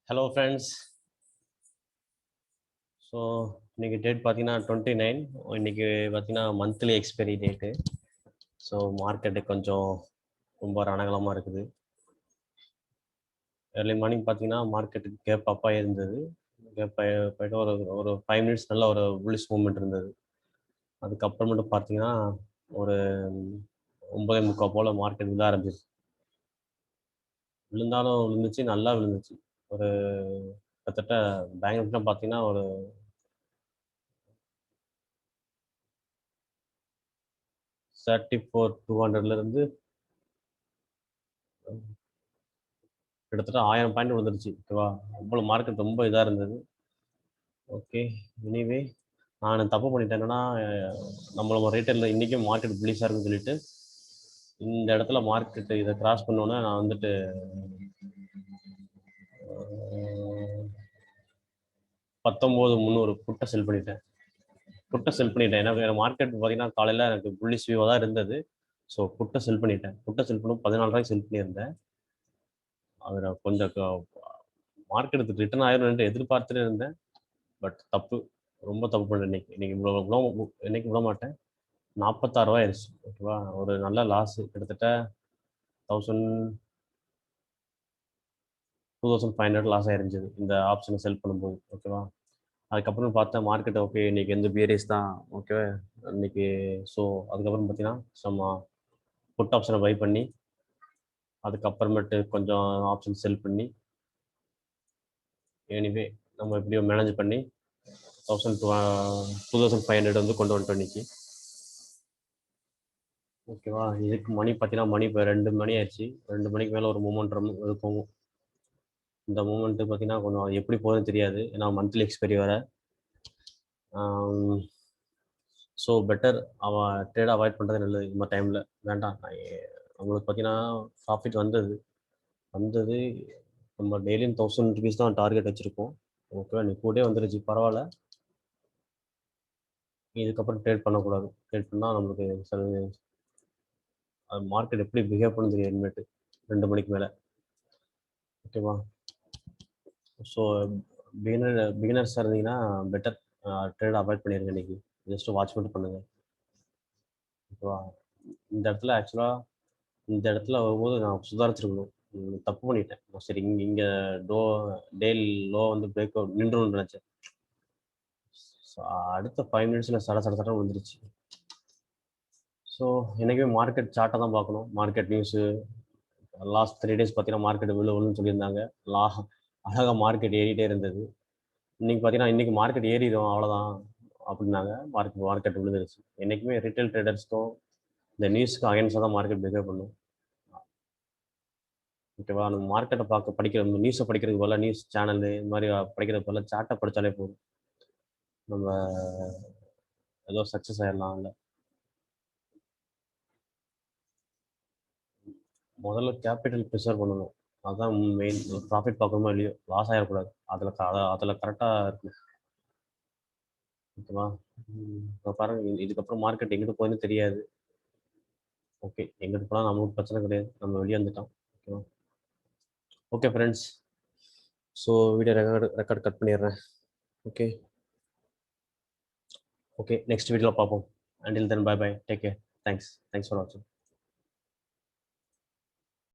Hello friends. So இன்னைக்கு date பார்த்தீங்கன்னா 29. இன்னைக்கு பார்த்தீங்கன்னா monthly expiry date. So market கொஞ்சம் ரொம்ப ரணகலமாக இருக்குது. ஏர்லி மார்னிங் பார்த்தீங்கன்னா மார்க்கெட்டுக்கு கேப் அப்பாக இருந்தது. கேப் போயிட்டு ஒரு ஒரு 5 மினிட்ஸ் நல்ல ஒரு புல்லிஷ் மூவ்மெண்ட் இருந்தது. அதுக்கப்புறமேட்டு பார்த்தீங்கன்னா ஒரு 9:45 போல் மார்க்கெட் விழ ஆரம்பிச்சிச்சு. விழுந்தாலும் விழுந்துச்சு, நல்லா விழுந்துச்சு. ஒரு கிட்டத்தட்ட பேங்க் நிஃப்டிலாம் பார்த்தீங்கன்னா ஒரு 34,200லேருந்து கிட்டத்தட்ட 1000 பாயிண்ட் விழுந்துருச்சு. ஓகேவா, அவ்வளோ மார்க்கெட் ரொம்ப இதாக இருந்தது. ஓகே, எனிவே நான் தப்பு பண்ணிட்டேன். என்னன்னா நம்மளோட ரீட்டைலில் இன்றைக்கும் மார்க்கெட் புல்லிஷாக இருக்குன்னு சொல்லிட்டு இந்த இடத்துல மார்க்கெட்டு இதை கிராஸ் பண்ணோன்னே நான் வந்துட்டு 19,300 புட்டை செல் பண்ணிட்டேன். ஏன்னா மார்க்கெட் பார்த்தீங்கன்னா காலையில் எனக்கு புல்லிஷ் வியூவாக தான் இருந்தது. ஸோ புட்டை செல் பண்ணிட்டேன். புட்டை செல் பண்ணும் 14 ரூபாய்க்கு செல் பண்ணியிருந்தேன். அதில் கொஞ்சம் மார்க்கெட்டுக்கு ரிட்டர்ன் ஆயிரும்னு எதிர்பார்த்துட்டு இருந்தேன். பட் தப்பு, ரொம்ப தப்பு பண்ணேன். இன்னைக்கு இன்னைக்கு விட மாட்டேன். 46 ரூபாய் ஆயிடுச்சு. ஓகேவா, ஒரு நல்ல லாஸ். கிட்டத்தட்ட 2,500 லாஸ் ஆயிருந்துச்சு இந்த ஆப்ஷனை செல் பண்ணும்போது. ஓகேவா, அதுக்கப்புறம் பார்த்தேன் மார்க்கெட் ஓகே இன்னைக்கு எந்த பியரிஸ் தான். ஓகே இன்னைக்கு ஸோ அதுக்கப்புறம் பார்த்தீங்கன்னா நம்ம புட் ஆப்ஷனை பை பண்ணி அதுக்கப்புறமேட்டு கொஞ்சம் ஆப்ஷன் செல் பண்ணி எனிவே நம்ம எப்படியோ மேனேஜ் பண்ணி 2,500 வந்து கொண்டு வந்துட்டோம் இன்னைக்கு. ஓகேவா, இதுக்கு மணி பார்த்தீங்கன்னா மணி இப்போ 2 மணி ஆயிடுச்சு. 2 மணிக்கு மேலே ஒரு மூமெண்ட் இருக்கும். இந்த மூமெண்ட்டு பார்த்தீங்கன்னா கொஞ்சம் எப்படி போகுதுன்னு தெரியாது. ஏன்னா மந்த்லி எக்ஸ்பைரி வேறு. ஸோ பெட்டர் அவன் ட்ரேட் அவாய்ட் பண்ணுறது நல்லது இந்த டைமில். வேண்டாம், அவங்களுக்கு பார்த்தீங்கன்னா ப்ராஃபிட் வந்தது. நம்ம டெய்லியும் 1000 ருபீஸ் தான் டார்கெட் வச்சுருக்கோம். ஓகேவா, நீ கூட வந்துருச்சு, பரவாயில்ல. இதுக்கப்புறம் ட்ரேட் பண்ணக்கூடாது. ட்ரேட் பண்ணால் நம்மளுக்கு மார்க்கெட் எப்படி பிஹேவ் பண்ண தெரியும் இனிமேட்டு 2 மணிக்கு மேலே. ஓகேவா, ஸோ பிகினர்ஸாக இருந்தீங்கன்னா பெட்டர் ட்ரேட் அவாய்ட் பண்ணிடுங்க. இன்னைக்கு ஜஸ்ட் வாட்ச் மட்டும் பண்ணுங்கள். ஓகேவா, இந்த இடத்துல வரும்போது நான் சுதாரிச்சிருக்கணும். தப்பு பண்ணிட்டேன். சரி, இங்கே டே லோ வந்து பிரேக் அவுட் நின்றுன்னு நினச்சேன். அடுத்த 5 மினிட்ஸில் சட வந்துருச்சு. ஸோ என்றைக்குமே மார்க்கெட் சார்ட்டை தான் பார்க்கணும். மார்க்கெட் நியூஸு லாஸ்ட் 3 டேஸ் பார்த்தீங்கன்னா மார்க்கெட் விழுன்னு சொல்லியிருந்தாங்க. அழகாக மார்க்கெட் ஏறிட்டே இருந்தது. இன்றைக்கி பார்த்தீங்கன்னா இன்றைக்கி மார்க்கெட் ஏறிடும் அவ்வளோதான் அப்படின்னாங்க. மார்க்கெட் விழுந்துருச்சு. என்றைக்குமே ரீட்டைல் ட்ரேடர்ஸ்க்கும் இந்த நியூஸ்க்கு அகைன்ஸ்டாக தான் மார்க்கெட் பிஹேவ் பண்ணும். ஓகேவா, நம்ம மார்க்கெட்டை படிக்கிற நியூஸை படிக்கிறதுக்கு பதிலாக நியூஸ் சேனலு இந்த மாதிரி படிக்கிறதுக்கு பதிலாக சார்ட்டை படித்தாலே போதும். நம்ம ஏதோ சக்ஸஸ் ஆகிடலாம். இல்லை, முதல்ல கேபிட்டல் ப்ரிசர்வ் பண்ணணும். அதுதான் மெயின். ப்ராஃபிட் பார்க்கணுமோ இல்லையோ, லாஸ் ஆகிடக்கூடாது. அதில் கரெக்டாக இருக்கணும். ஓகேவா, இப்போ பாருங்கள், இதுக்கப்புறம் மார்க்கெட் எங்கிட்டு போகுதுன்னு தெரியாது. ஓகே, எங்கிட்டு போனால் நமக்கு பிரச்சனை கிடையாது, நம்ம வெளியே வந்துட்டோம். ஓகேவா, okay friends. So video record cut பண்ணிடுறேன். ஓகே, நெக்ஸ்ட் வீடியோவில் பார்ப்போம். Until then, bye bye. Take care. Thanks for watching.